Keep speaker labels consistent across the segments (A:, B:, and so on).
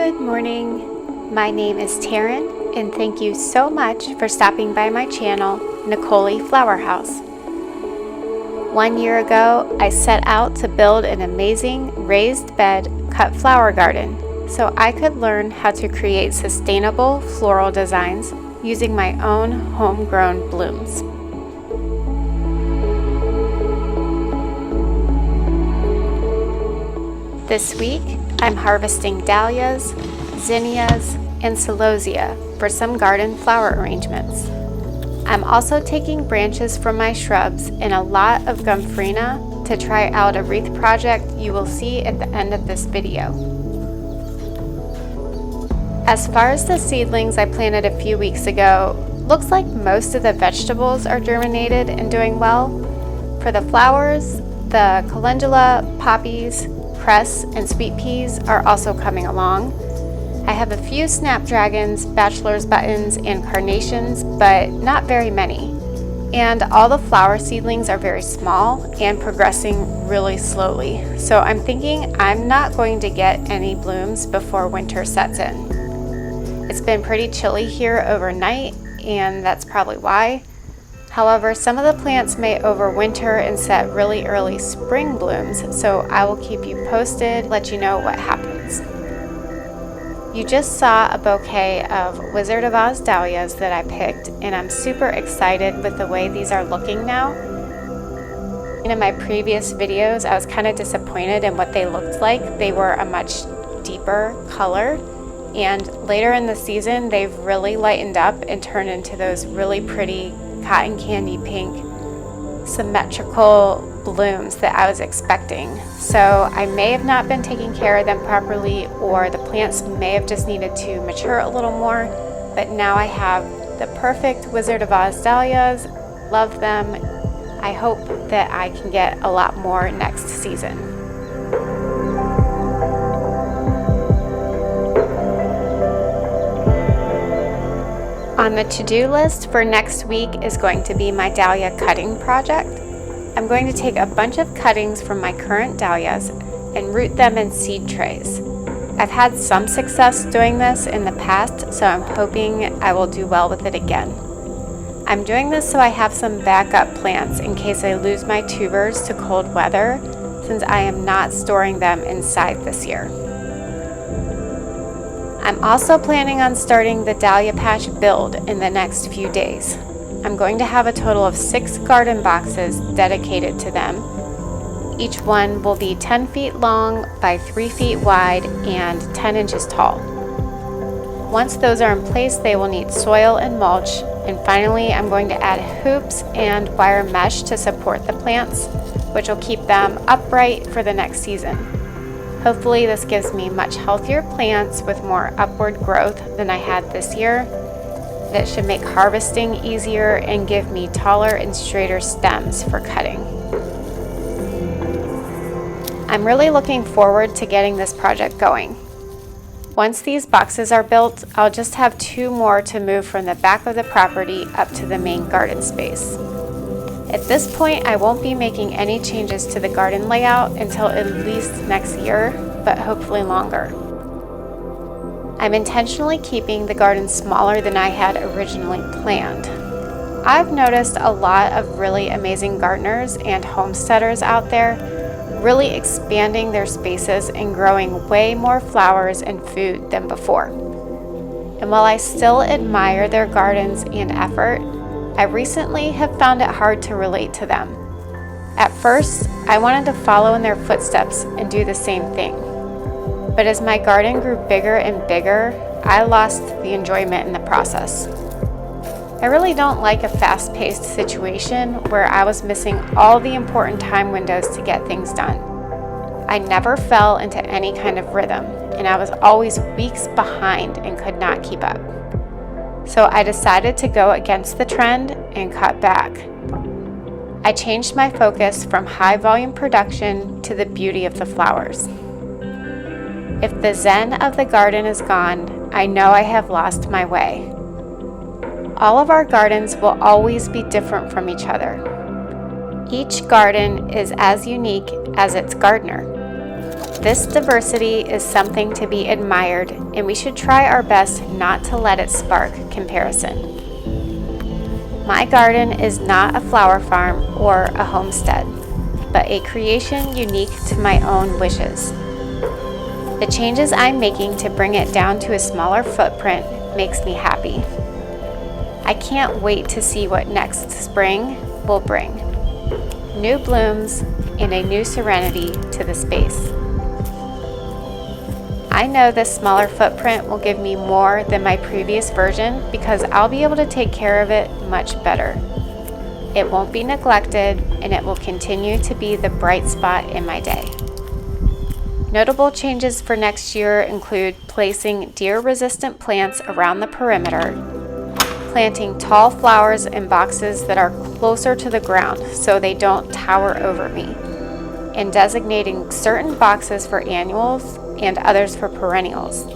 A: Good morning. My name is Taryn, and thank you so much for stopping by my channel, Nicole Flower House. 1 year ago, I set out to build an amazing raised bed cut flower garden so I could learn how to create sustainable floral designs using my own homegrown blooms. This week, I'm harvesting dahlias, zinnias, and celosia for some garden flower arrangements. I'm also taking branches from my shrubs and a lot of gomphrena to try out a wreath project you will see at the end of this video. As far as the seedlings I planted a few weeks ago, looks like most of the vegetables are germinated and doing well. For the flowers, the calendula, poppies, cress, and sweet peas are also coming along. I have a few snapdragons, bachelor's buttons, and carnations, but not very many. And all the flower seedlings are very small and progressing really slowly. So I'm thinking I'm not going to get any blooms before winter sets in. It's been pretty chilly here overnight, and that's probably why. However, some of the plants may overwinter and set really early spring blooms, so I will keep you posted, let you know what happens. You just saw a bouquet of Wizard of Oz dahlias that I picked, and I'm super excited with the way these are looking now. In my previous videos, I was kind of disappointed in what they looked like. They were a much deeper color, and later in the season, they've really lightened up and turned into those really pretty cotton candy pink symmetrical blooms that I was expecting. So I may have not been taking care of them properly, or the plants may have just needed to mature a little more, but now I have the perfect Wizard of Oz dahlias. Love them. I hope that I can get a lot more next season. On the to-do list for next week is going to be my dahlia cutting project. I'm going to take a bunch of cuttings from my current dahlias and root them in seed trays. I've had some success doing this in the past, so I'm hoping I will do well with it again. I'm doing this so I have some backup plants in case I lose my tubers to cold weather, since I am not storing them inside this year. I'm also planning on starting the Dahlia Patch build in the next few days. I'm going to have a total of 6 garden boxes dedicated to them. Each one will be 10 feet long by 3 feet wide and 10 inches tall. Once those are in place, they will need soil and mulch, and finally I'm going to add hoops and wire mesh to support the plants, which will keep them upright for the next season. Hopefully this gives me much healthier plants with more upward growth than I had this year. That should make harvesting easier and give me taller and straighter stems for cutting. I'm really looking forward to getting this project going. Once these boxes are built, I'll just have 2 more to move from the back of the property up to the main garden space. At this point, I won't be making any changes to the garden layout until at least next year, but hopefully longer. I'm intentionally keeping the garden smaller than I had originally planned. I've noticed a lot of really amazing gardeners and homesteaders out there really expanding their spaces and growing way more flowers and food than before. And while I still admire their gardens and effort, I recently have found it hard to relate to them. At first, I wanted to follow in their footsteps and do the same thing. But as my garden grew bigger and bigger, I lost the enjoyment in the process. I really don't like a fast-paced situation where I was missing all the important time windows to get things done. I never fell into any kind of rhythm, and I was always weeks behind and could not keep up. So I decided to go against the trend and cut back. I changed my focus from high volume production to the beauty of the flowers. If the zen of the garden is gone, I know I have lost my way. All of our gardens will always be different from each other. Each garden is as unique as its gardener. This diversity is something to be admired, and we should try our best not to let it spark comparison. My garden is not a flower farm or a homestead, but a creation unique to my own wishes. The changes I'm making to bring it down to a smaller footprint makes me happy. I can't wait to see what next spring will bring. New blooms and a new serenity to the space. I know this smaller footprint will give me more than my previous version because I'll be able to take care of it much better. It won't be neglected, and it will continue to be the bright spot in my day. Notable changes for next year include placing deer-resistant plants around the perimeter, planting tall flowers in boxes that are closer to the ground so they don't tower over me, and designating certain boxes for annuals and others for perennials.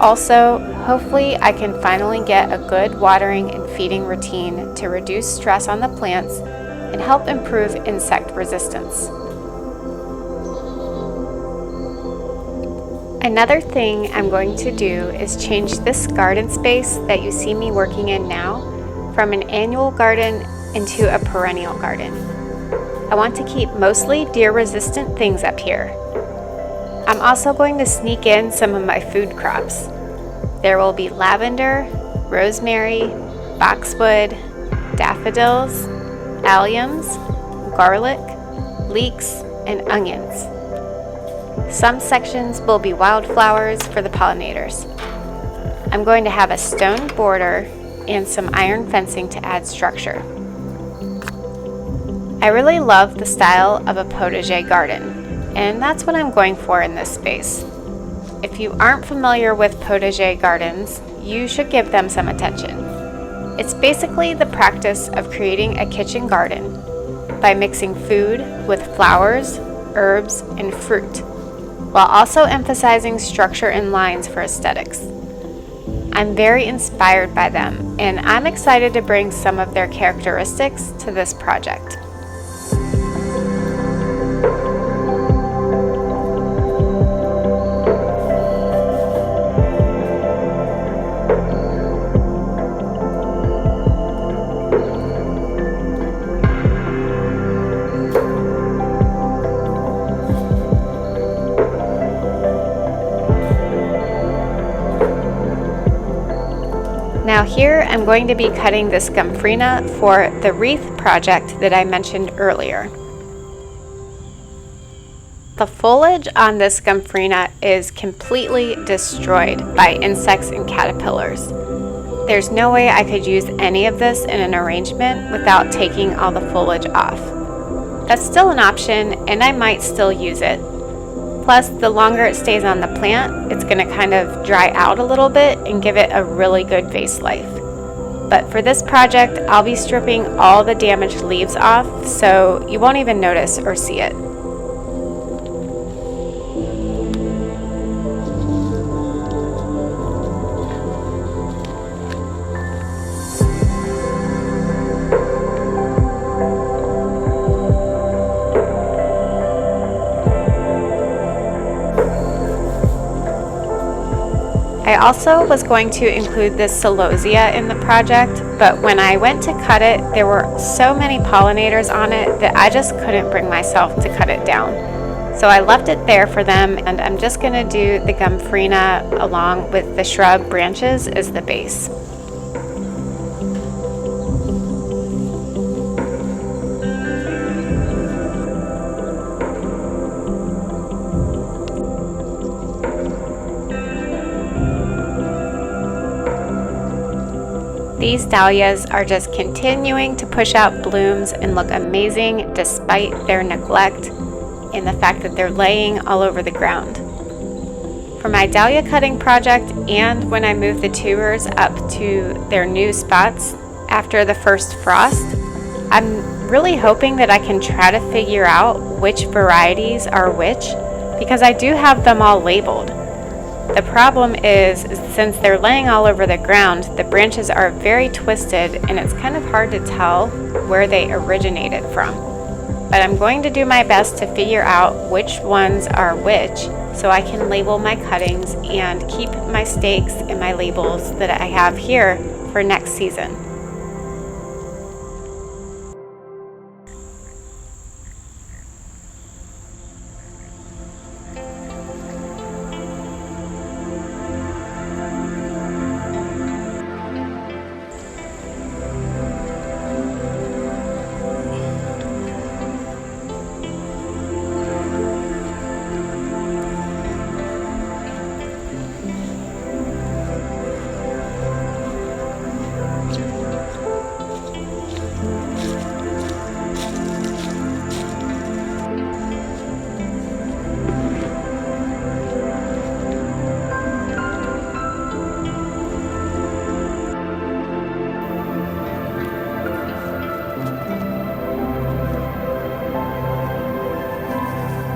A: Also, hopefully I can finally get a good watering and feeding routine to reduce stress on the plants and help improve insect resistance. Another thing I'm going to do is change this garden space that you see me working in now from an annual garden into a perennial garden. I want to keep mostly deer-resistant things up here. I'm also going to sneak in some of my food crops. There will be lavender, rosemary, boxwood, daffodils, alliums, garlic, leeks, and onions. Some sections will be wildflowers for the pollinators. I'm going to have a stone border and some iron fencing to add structure. I really love the style of a potager garden, and that's what I'm going for in this space. If you aren't familiar with potager gardens, you should give them some attention. It's basically the practice of creating a kitchen garden by mixing food with flowers, herbs, and fruit, while also emphasizing structure and lines for aesthetics. I'm very inspired by them, and I'm excited to bring some of their characteristics to this project. Now here I'm going to be cutting this gomphrena for the wreath project that I mentioned earlier. The foliage on this gomphrena is completely destroyed by insects and caterpillars. There's no way I could use any of this in an arrangement without taking all the foliage off. That's still an option, and I might still use it. Plus, the longer it stays on the plant, it's going to kind of dry out a little bit and give it a really good vase life. But for this project, I'll be stripping all the damaged leaves off, so you won't even notice or see it. I also was going to include this celosia in the project, but when I went to cut it, there were so many pollinators on it that I just couldn't bring myself to cut it down. So I left it there for them, and I'm just going to do the gomphrena along with the shrub branches as the base. These dahlias are just continuing to push out blooms and look amazing despite their neglect and the fact that they're laying all over the ground. For my dahlia cutting project, and when I move the tubers up to their new spots after the first frost, I'm really hoping that I can try to figure out which varieties are which, because I do have them all labeled. The problem is since they're laying all over the ground, the branches are very twisted and it's kind of hard to tell where they originated from. but I'm going to do my best to figure out which ones are which so I can label my cuttings and keep my stakes and my labels that I have here for next season.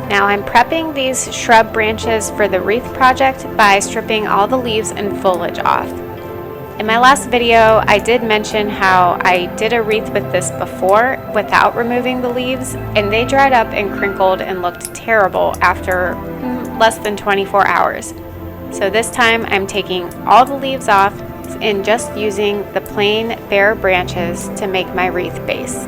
A: Now I'm prepping these shrub branches for the wreath project by stripping all the leaves and foliage off. In my last video, I did mention how I did a wreath with this before without removing the leaves, and they dried up and crinkled and looked terrible after less than 24 hours. So this time I'm taking all the leaves off and just using the plain bare branches to make my wreath base.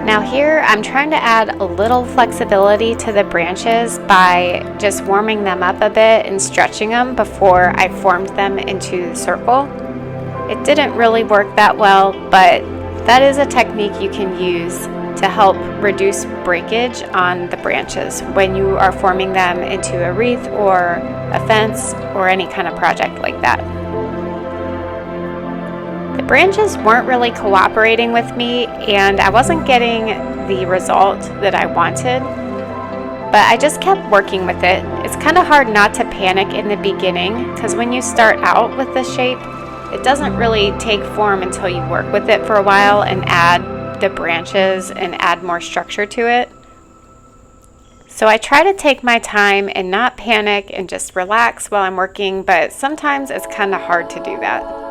A: Now here I'm trying to add a little flexibility to the branches by just warming them up a bit and stretching them before I formed them into the circle. It didn't really work that well, but that is a technique you can use to help reduce breakage on the branches when you are forming them into a wreath or a fence or any kind of project like that. The branches weren't really cooperating with me and I wasn't getting the result that I wanted, but I just kept working with it. It's kind of hard not to panic in the beginning because when you start out with this shape, it doesn't really take form until you work with it for a while and add the branches and add more structure to it. So I try to take my time and not panic and just relax while I'm working, but sometimes it's kind of hard to do that.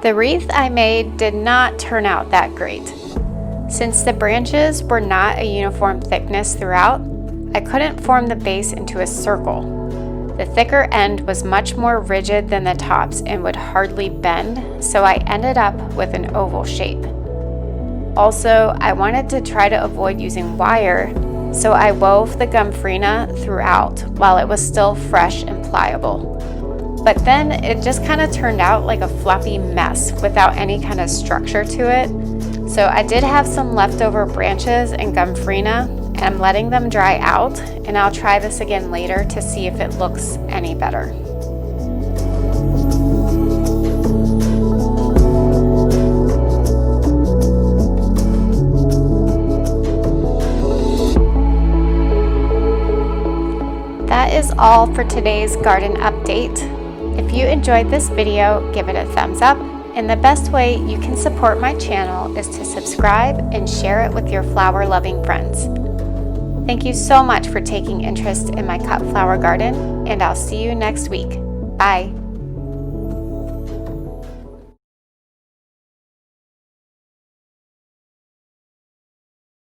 A: The wreath I made did not turn out that great. Since the branches were not a uniform thickness throughout, I couldn't form the base into a circle. The thicker end was much more rigid than the tops and would hardly bend, so I ended up with an oval shape. Also, I wanted to try to avoid using wire, so I wove the gomphrena throughout while it was still fresh and pliable. But then it just kind of turned out like a fluffy mess without any kind of structure to it. So I did have some leftover branches and gomphrena, and I'm letting them dry out, and I'll try this again later to see if it looks any better. That is all for today's garden update. If you enjoyed this video, give it a thumbs up, and the best way you can support my channel is to subscribe and share it with your flower-loving friends. Thank you so much for taking interest in my cut flower garden, and I'll see you next week. Bye!